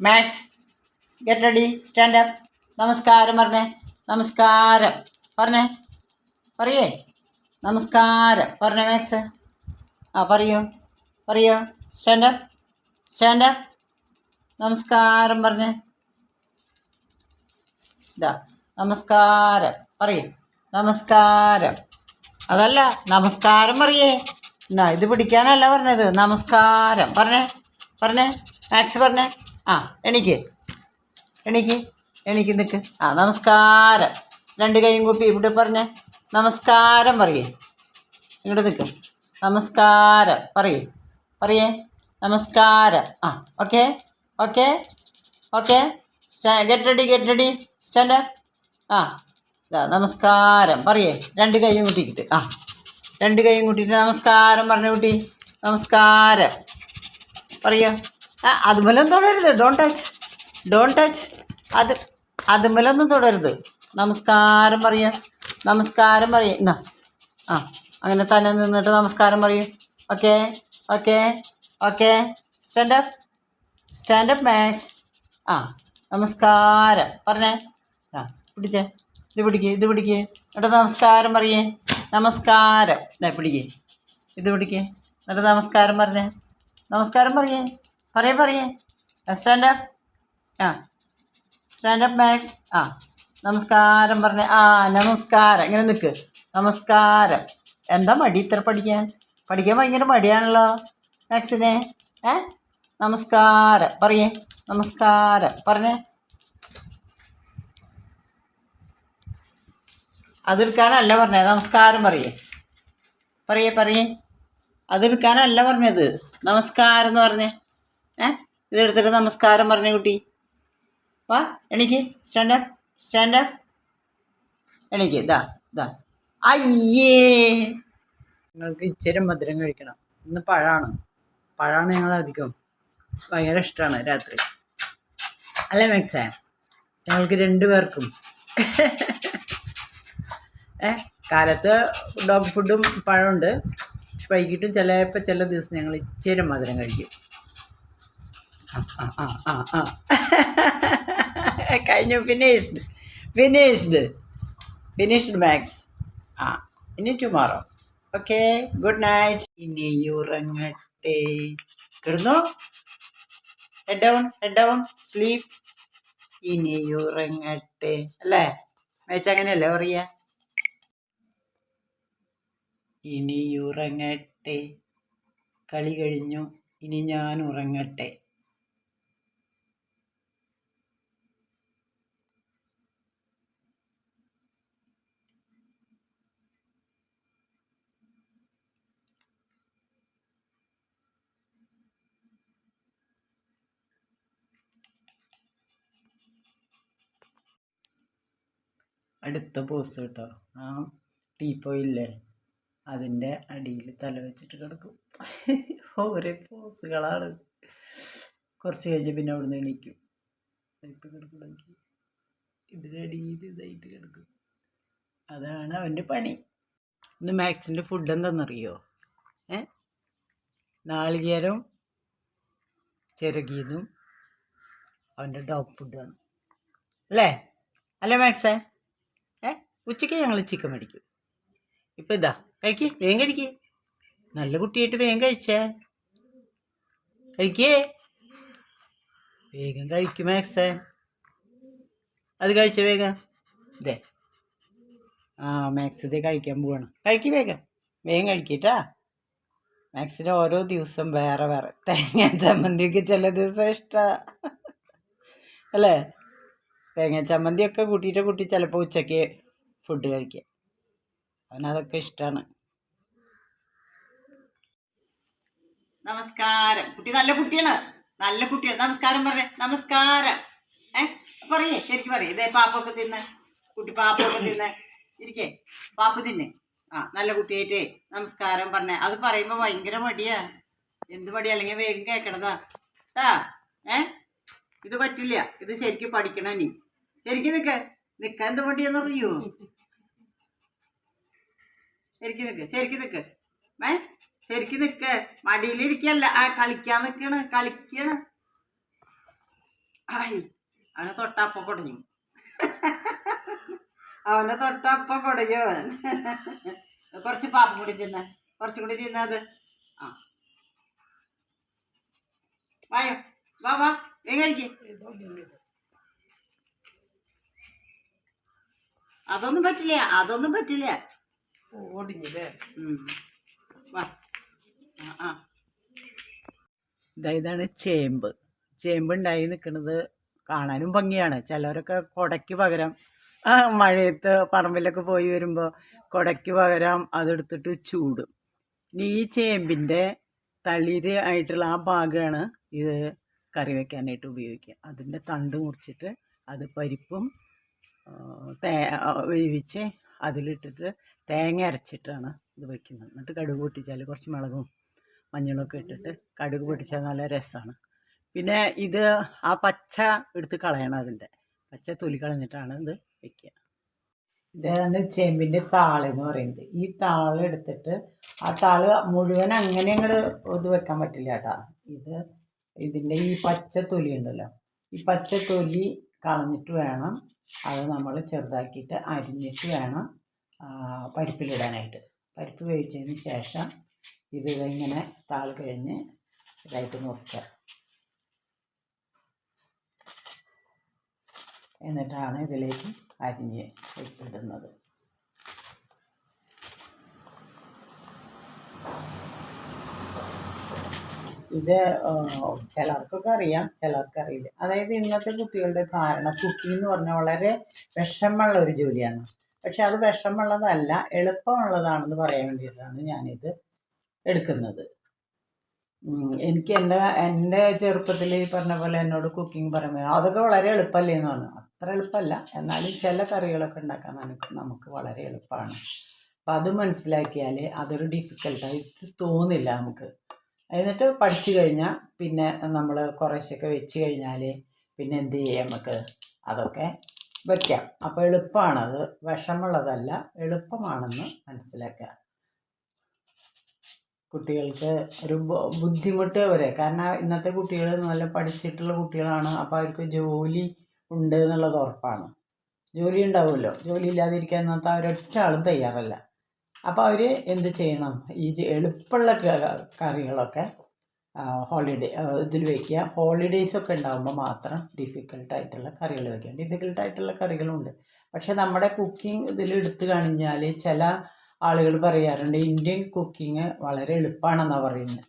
Max get ready stand up. നമസ്കാരം പറഞ്ഞേ. നമസ്കാരം പറഞ്ഞേ. പറയേ നമസ്കാരം പറഞ്ഞേ മാക്സ്. പറയോ സ്റ്റാൻഡ് അപ്പ്. Stand up. നമസ്കാരം പറഞ്ഞേ. ഇതാ നമസ്കാരം പറയേ. നമസ്കാരം അതല്ല നമസ്കാരം പറയേ. എന്നാ ഇത് പിടിക്കാനല്ല പറഞ്ഞത്. നമസ്കാരം പറഞ്ഞേ മാക്സ് പറഞ്ഞേ. എണീക്ക് നിൽക്ക്. നമസ്കാരം. രണ്ട് കൈയും കൂപ്പി ഇവിടെ പറഞ്ഞേ. നമസ്കാരം പറയേ. ഇങ്ങോട്ട് നിൽക്ക്. നമസ്കാരം പറയേ നമസ്കാരം. Okay okay okay. Get ready stand up. നമസ്കാരം പറയേ. രണ്ട് കൈയും കൂട്ടിക്കിട്ട് രണ്ട് കൈയും കൂട്ടിയിട്ട് നമസ്കാരം പറഞ്ഞ കുട്ടി. നമസ്കാരം പറയോ. അതുമല്ലൊന്നും തൊടരുത്. ഡോണ്ട് ടച്ച് അതുമല്ലൊന്നും തൊടരുത്. നമസ്കാരം പറയേ. എന്നാ അങ്ങനെ തന്നെ നിന്നിട്ട് നമസ്കാരം പറയൂ. Okay okay okay. Stand up Max. നമസ്കാരം പറഞ്ഞേ. പിടിച്ചേ. ഇത് പിടിക്ക് എന്നിട്ട് നമസ്കാരം പറയേ. നമസ്കാരം. പിടിക്കേ. ഇത് പിടിക്കേ എന്നിട്ട് നമസ്കാരം പറഞ്ഞേ. നമസ്കാരം പറയേ. Stand up Max. നമസ്കാരം പറഞ്ഞേ. നമസ്കാരം. ഇങ്ങനെ നിൽക്ക്. നമസ്കാരം. എന്താ മടി ഇത്ര പഠിക്കാൻ ഭയങ്കര മടിയാണല്ലോ മാക്സിനെ. നമസ്കാരം പറയേ. നമസ്കാരം പറഞ്ഞേ. അതെടുക്കാനല്ല പറഞ്ഞത്. നമസ്കാരം പറയേ. അതെടുക്കാനല്ല പറഞ്ഞത്. നമസ്കാരം എന്ന് പറഞ്ഞേ. ഇതെടുത്തിട്ട് നമസ്കാരം പറഞ്ഞേ കുട്ടി. വാ എണീക്ക്. Stand up. എണീക്ക്. ഇതാ അയ്യേ. നിങ്ങൾക്ക് ഇച്ചിരി മധുരം കഴിക്കണം. ഇന്ന് പഴമാണ് ഞങ്ങളധികം ഭയങ്കര ഇഷ്ടമാണ് രാത്രി. അല്ലേ മാക്സേ? ഞങ്ങൾക്ക് 2 പേർക്കും. കാലത്ത് ഡോഗ് ഫുഡും പഴമുണ്ട്. വൈകിട്ടും ചില ദിവസം ഞങ്ങൾ ഇച്ചിരി മധുരം കഴിക്കും. കഴിഞ്ഞു. Finished Max. ഇനി ടുമോറോ. Okay good night. ഇനി ഉറങ്ങട്ടെ. കിടന്നു. Head down sleep. ഇനി ഉറങ്ങട്ടെ അല്ലേ മാക്സ്? അങ്ങനെയല്ലേ പറയാ? ഇനി ഉറങ്ങട്ടെ. കളി കഴിഞ്ഞു. ഇനി ഞാൻ ഉറങ്ങട്ടെ. അടുത്ത പോസ് കേട്ടോ. ടീപ്പോയില്ലേ അതിൻ്റെ അടിയിൽ തല വെച്ചിട്ട് കിടക്കും. ഓരോ പോസുകളാണ്. കുറച്ച് കഴിഞ്ഞ് പിന്നെ അവിടെ നിന്ന് എണീക്കും. ഇപ്പം കിടക്കണമെങ്കിൽ ഇതിനടിയിൽ ഇതായിട്ട് കിടക്കും. അതാണ് അവൻ്റെ പണി. ഇന്ന് മാക്സിൻ്റെ ഫുഡ് എന്താണെന്നറിയോ? നാളികേരം ചിരകിയതും അവൻ്റെ ഡോഗ് ഫുഡാണ്. അല്ലേ മാക്സേ? ഉച്ചയ്ക്ക് ഞങ്ങൾ ചിക്കൻ മേടിക്കും. ഇപ്പം ഇതാ വേഗം കഴിക്കേ. നല്ല കുട്ടിയായിട്ട് വേഗം കഴിച്ചേ. വേഗം കഴിക്കും മാക്സേ. അത് കഴിച്ച വേഗം. മാക്സ് ഇതേ കഴിക്കാൻ പോവാണ്. വേഗം കഴിക്കട്ടാ. മാക്സിന് ഓരോ ദിവസം വേറെ തേങ്ങ ചമ്മന്തിയൊക്കെ ചില ദിവസം ഇഷ്ടമാണ് അല്ലേ? തേങ്ങ ചമ്മന്തിയൊക്കെ കൂട്ടി ചിലപ്പോൾ ഉച്ചയ്ക്ക് ഫുഡ് കഴിക്കുക. അവനതൊക്കെ ഇഷ്ടമാണ്. നമസ്കാരം. കുട്ടി നല്ല കുട്ടിയാണ്. നമസ്കാരം പറഞ്ഞേ. നമസ്കാരം പറയേ. ശരിക്കും പറയേ. ഇതേ പാപ്പൊക്കെ തിന്ന് കുട്ടി. പാപ്പൊക്കെ തിന്ന് ഇരിക്കേ. പാപ്പ് തിന്നെ. നല്ല കുട്ടിയായിട്ടേ നമസ്കാരം പറഞ്ഞേ. അത് പറയുമ്പോൾ ഭയങ്കര മടിയാ. എന്ത് മടിയാ? അല്ലെങ്കിൽ വേഗം കേൾക്കണതാ ഇത് പറ്റില്ല. ഇത് ശരിക്കും പഠിക്കണം. നീ ശരിക്കും നിൽക്കാൻ എന്ത് മടിയാന്ന് പറയൂ. ശരിക്കും നിൽക്ക്. മടിയിലിരിക്കല്ല. കളിക്കാൻ നിൽക്കണ്. ആയി അവനെ തൊട്ടപ്പ കുടഞ്ഞു. അവനെ തൊട്ടപ്പ കുടഞ്ഞു അവൻ. കുറച്ച് പാപ്പം കൂടി തിന്ന, കുറച്ചും കൂടി തിന്നത്. ആ വായോ, വാ വാ വേഗം കഴിക്ക്. അതൊന്നും പറ്റില്ല, അതൊന്നും പറ്റില്ല. ഓടിഞ്ഞില്ലേ? വാ. ആ ഇതാണ് ചേമ്പ്. ചേമ്പ് ഉണ്ടായി നിൽക്കുന്നത് കാണാനും ഭംഗിയാണ്. ചിലരൊക്കെ കുടയ്ക്ക് പകരം മഴയത്ത് പറമ്പിലൊക്കെ പോയി വരുമ്പോൾ കുടയ്ക്ക് പകരം അതെടുത്തിട്ട് ചൂടും. ഇനി ഈ ചേമ്പിൻ്റെ തളിര് ആയിട്ടുള്ള ആ ഭാഗമാണ് ഇത് കറി വയ്ക്കാനായിട്ട് ഉപയോഗിക്കുക. അതിൻ്റെ തണ്ട് മുറിച്ചിട്ട് അത് പരിപ്പും വേവിച്ച് അതിലിട്ടിട്ട് തേങ്ങ അരച്ചിട്ടാണ് ഇത് വയ്ക്കുന്നത്. എന്നിട്ട് കടുക് പൊട്ടിച്ചാൽ കുറച്ച് മുളകും മഞ്ഞളൊക്കെ ഇട്ടിട്ട് കടുക് പൊട്ടിച്ചാൽ നല്ല രസമാണ്. പിന്നെ ഇത് ആ പച്ച എടുത്ത് കളയണം, അതിൻ്റെ പച്ച തൊലി കളഞ്ഞിട്ടാണ് ഇത് വയ്ക്കുക. ഇതാണ് ചേമ്പിൻ്റെ താളെന്ന് പറയുന്നത്. ഈ താള് എടുത്തിട്ട് ആ താള് മുഴുവൻ അങ്ങനെ അങ്ങോട്ട് ഇത് വെക്കാൻ പറ്റില്ല കേട്ടോ. ഇതിൻ്റെ ഈ പച്ച തൊലി ഉണ്ടല്ലോ, ഈ പച്ച തൊലി കളഞ്ഞിട്ട് വേണം അത് നമ്മൾ ചെറുതാക്കിയിട്ട് അരിഞ്ഞിട്ട് വേണം പരിപ്പിലിടാനായിട്ട്. പരിപ്പ് വേവിച്ചതിന് ശേഷം ഇങ്ങനെ താള് കഴിഞ്ഞ് ഇതായിട്ട് മുറിക്കുക. എന്നിട്ടാണ് ഇതിലേക്ക് അരിഞ്ഞ് ഇടുന്നത്. ഇത് ചിലർക്കൊക്കെ അറിയാം, ചിലർക്കറിയില്ല. അതായത് ഇന്നത്തെ കുട്ടികളുടെ ധാരണ കുക്കിംഗ് എന്ന് പറഞ്ഞാൽ വളരെ വിഷമമുള്ള ഒരു ജോലിയാണ്. പക്ഷെ അത് വിഷമമുള്ളതല്ല, എളുപ്പമുള്ളതാണെന്ന് പറയാൻ വേണ്ടിയിട്ടാണ് ഞാനിത് എടുക്കുന്നത്. എനിക്ക് എൻ്റെ ചെറുപ്പത്തിൽ ഈ പറഞ്ഞ പോലെ എന്നോട് കുക്കിംഗ് പറയുമ്പോൾ അതൊക്കെ വളരെ എളുപ്പമല്ലേ എന്ന് പറഞ്ഞു. അത്ര എളുപ്പമല്ല, എന്നാലും ചില കറികളൊക്കെ ഉണ്ടാക്കാൻ നമുക്ക് വളരെ എളുപ്പമാണ്. അപ്പം അത് മനസ്സിലാക്കിയാൽ അതൊരു ഡിഫിക്കൽട്ടായിട്ട് തോന്നില്ല നമുക്ക്. എന്നിട്ട് പഠിച്ചു കഴിഞ്ഞാൽ പിന്നെ നമ്മൾ കുറേശ്ശൊക്കെ വെച്ച് കഴിഞ്ഞാൽ പിന്നെ എന്ത് ചെയ്യാം, നമുക്ക് അതൊക്കെ വയ്ക്കാം. അപ്പോൾ എളുപ്പമാണത്, വിഷമുള്ളതല്ല, എളുപ്പമാണെന്ന് മനസ്സിലാക്കുക. കുട്ടികൾക്ക് ഒരു ബുദ്ധിമുട്ട് വരെ, കാരണം ഇന്നത്തെ കുട്ടികൾ നല്ല പഠിച്ചിട്ടുള്ള കുട്ടികളാണ്. അപ്പോൾ അവർക്ക് ജോലി ഉണ്ട് എന്നുള്ളത് ഉറപ്പാണ്. ജോലി ഉണ്ടാവുമല്ലോ, ജോലി ഇല്ലാതിരിക്കാൻ ഇന്നത്തെ അവരൊറ്റ ആളും തയ്യാറല്ല. അപ്പോൾ അവർ എന്ത് ചെയ്യണം, ഈ എളുപ്പമുള്ള കറികളൊക്കെ ഹോളിഡേ ഇതിൽ വയ്ക്കുക. ഹോളിഡേയ്സൊക്കെ ഉണ്ടാകുമ്പോൾ മാത്രം ഡിഫിക്കൽട്ടായിട്ടുള്ള കറികൾ വയ്ക്കുക. ഡിഫിക്കൽട്ടായിട്ടുള്ള കറികളുണ്ട്, പക്ഷെ നമ്മുടെ കുക്കിംഗ് ഇതിൽ എടുത്തു കഴിഞ്ഞാൽ ചില ആളുകൾ പറയാറുണ്ട് ഇന്ത്യൻ കുക്കിംഗ് വളരെ എളുപ്പമാണെന്നാണ് പറയുന്നത്.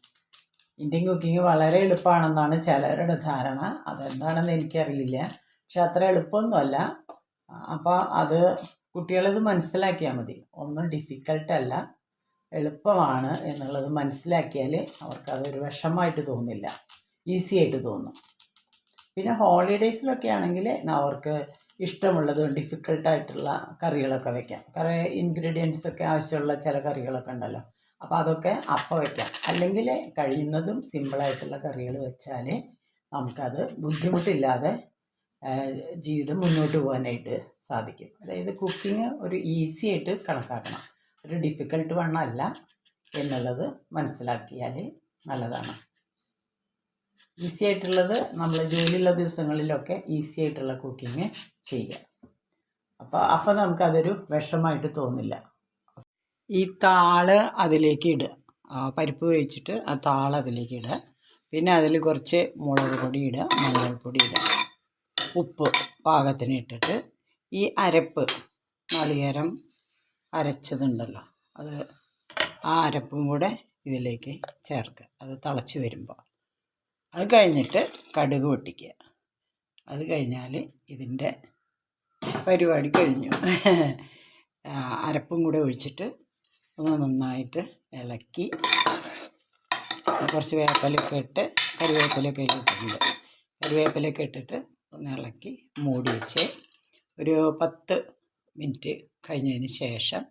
ഇന്ത്യൻ കുക്കിംഗ് വളരെ എളുപ്പമാണെന്നാണ് ചിലരുടെ ധാരണ. അതെന്താണെന്ന് എനിക്കറിയില്ല, പക്ഷെ അത്ര എളുപ്പമൊന്നുമല്ല. അപ്പോൾ അത് കുട്ടികളത് മനസ്സിലാക്കിയാൽ മതി. ഒന്നും ഡിഫിക്കൽട്ടല്ല, എളുപ്പമാണ് എന്നുള്ളത് മനസ്സിലാക്കിയാൽ അവർക്കതൊരു വിഷമമായിട്ട് തോന്നില്ല, ഈസി ആയിട്ട് തോന്നും. പിന്നെ ഹോളിഡേയ്സിലൊക്കെ ആണെങ്കിൽ അവർക്ക് ഇഷ്ടമുള്ളത് ഡിഫിക്കൽട്ടായിട്ടുള്ള കറികളൊക്കെ വയ്ക്കാം. കുറേ ഇൻഗ്രീഡിയൻസൊക്കെ ആവശ്യമുള്ള ചില കറികളൊക്കെ ഉണ്ടല്ലോ, അപ്പോൾ അതൊക്കെ അപ്പം വയ്ക്കാം. അല്ലെങ്കിൽ കഴിയുന്നതും സിമ്പിളായിട്ടുള്ള കറികൾ വെച്ചാൽ നമുക്കത് ബുദ്ധിമുട്ടില്ലാതെ ജീവിതം മുന്നോട്ട് പോകാനായിട്ട് സാധിക്കും. അതായത് കുക്കിംഗ് ഒരു ഈസി ആയിട്ട് കണക്കാക്കണം, ഒരു ഡിഫിക്കൽട്ട് വണ്ണമല്ല എന്നുള്ളത് മനസ്സിലാക്കിയാൽ നല്ലതാണ്. ഈസി ആയിട്ടുള്ളത് നമ്മൾ ജോലിയുള്ള ദിവസങ്ങളിലൊക്കെ ഈസി ആയിട്ടുള്ള കുക്കിംഗ് ചെയ്യുക. അപ്പോൾ നമുക്കതൊരു വിഷമമായിട്ട് തോന്നില്ല. ഈ താള് അതിലേക്ക് ഇടുക, പരിപ്പ് വേവിച്ചിട്ട് ആ താള് അതിലേക്ക് ഇടുക. പിന്നെ അതിൽ കുറച്ച് മുളക് പൊടി ഇടുക, മഞ്ഞൾപ്പൊടി ഇടുക, ഉപ്പ് പാകത്തിന് ഇട്ടിട്ട് ഈ അരപ്പ് നാളികേരം അരച്ചതുണ്ടല്ലോ അത് ആ അരപ്പും കൂടെ ഇതിലേക്ക് ചേർക്കുക. അത് തിളച്ച് വരുമ്പോൾ അത് കഴിഞ്ഞിട്ട് കടുക് പൊട്ടിക്കുക. അത് കഴിഞ്ഞാൽ ഇതിൻ്റെ പരിപാടി കഴിഞ്ഞു. അരപ്പും കൂടെ ഒഴിച്ചിട്ട് ഒന്ന് നന്നായിട്ട് ഇളക്കി കുറച്ച് വേപ്പിലൊക്കെ ഇട്ട് കറിവേപ്പിലൊക്കെ ഇട്ടിട്ടുണ്ട്. കറിവേപ്പിലൊക്കെ ഇട്ടിട്ട് ഒന്ന് ഇളക്കി മൂടി വെച്ച് ഒരു 10 മിനിറ്റ് കഴിഞ്ഞതിന് ശേഷം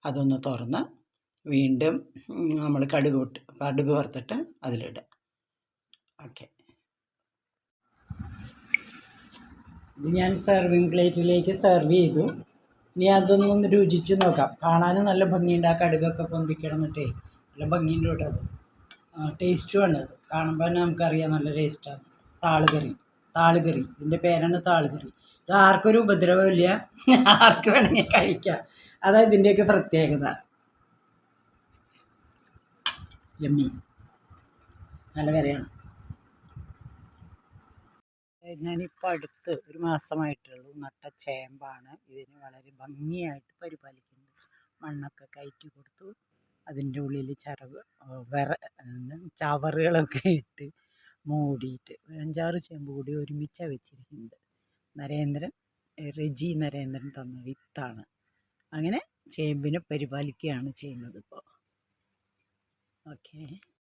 അതൊന്ന് തുറന്ന് വീണ്ടും നമ്മൾ കടുക് വറുത്തിട്ട് അതിലിടുക. ഓക്കെ, ഇത് ഞാൻ സെർവിങ് പ്ലേറ്റിലേക്ക് സെർവ് ചെയ്തു. ഇനി അതൊന്നൊന്ന് രുചിച്ച് നോക്കാം. കാണാനും നല്ല ഭംഗിയുണ്ട്, ആ കടുകൊക്കെ പൊന്തിക്കിടന്നിട്ടേ നല്ല ഭംഗിയുണ്ട് കേട്ടോ. അത് ടേസ്റ്റുമാണ്. അത് കാണുമ്പോൾ തന്നെ നമുക്കറിയാം നല്ല ടേസ്റ്റാണ് താള് കറി. താളുകറി. ഇതിൻ്റെ പേരാണ് താളുകറി. ഇത് ആർക്കൊരു ഉപദ്രവമില്ല, ആർക്ക് വേണമെങ്കിൽ കഴിക്കാം. അതാ ഇതിൻ്റെയൊക്കെ പ്രത്യേകത. യമ്മി, നല്ല കറിയാണ്. ഞാനിപ്പോൾ അടുത്ത് ഒരു മാസമായിട്ടുള്ളൂ നട്ട ചേമ്പാണ്. ഇതിന് വളരെ ഭംഗിയായിട്ട് പരിപാലിക്കുന്നുണ്ട്. മണ്ണൊക്കെ കയറ്റി കൊടുത്തു, അതിൻ്റെ ഉള്ളിൽ ചവറുകളൊക്കെ ഇട്ട് മൂടിയിട്ട് 5-6 ചേമ്പ് കൂടി ഒരുമിച്ചാണ് വെച്ചിരിക്കുന്നത്. റെജി നരേന്ദ്രൻ തന്ന വിത്താണ്. അങ്ങനെ ചേമ്പിനെ പരിപാലിക്കുകയാണ് ചെയ്യുന്നത് ഇപ്പോൾ. ഓക്കെ.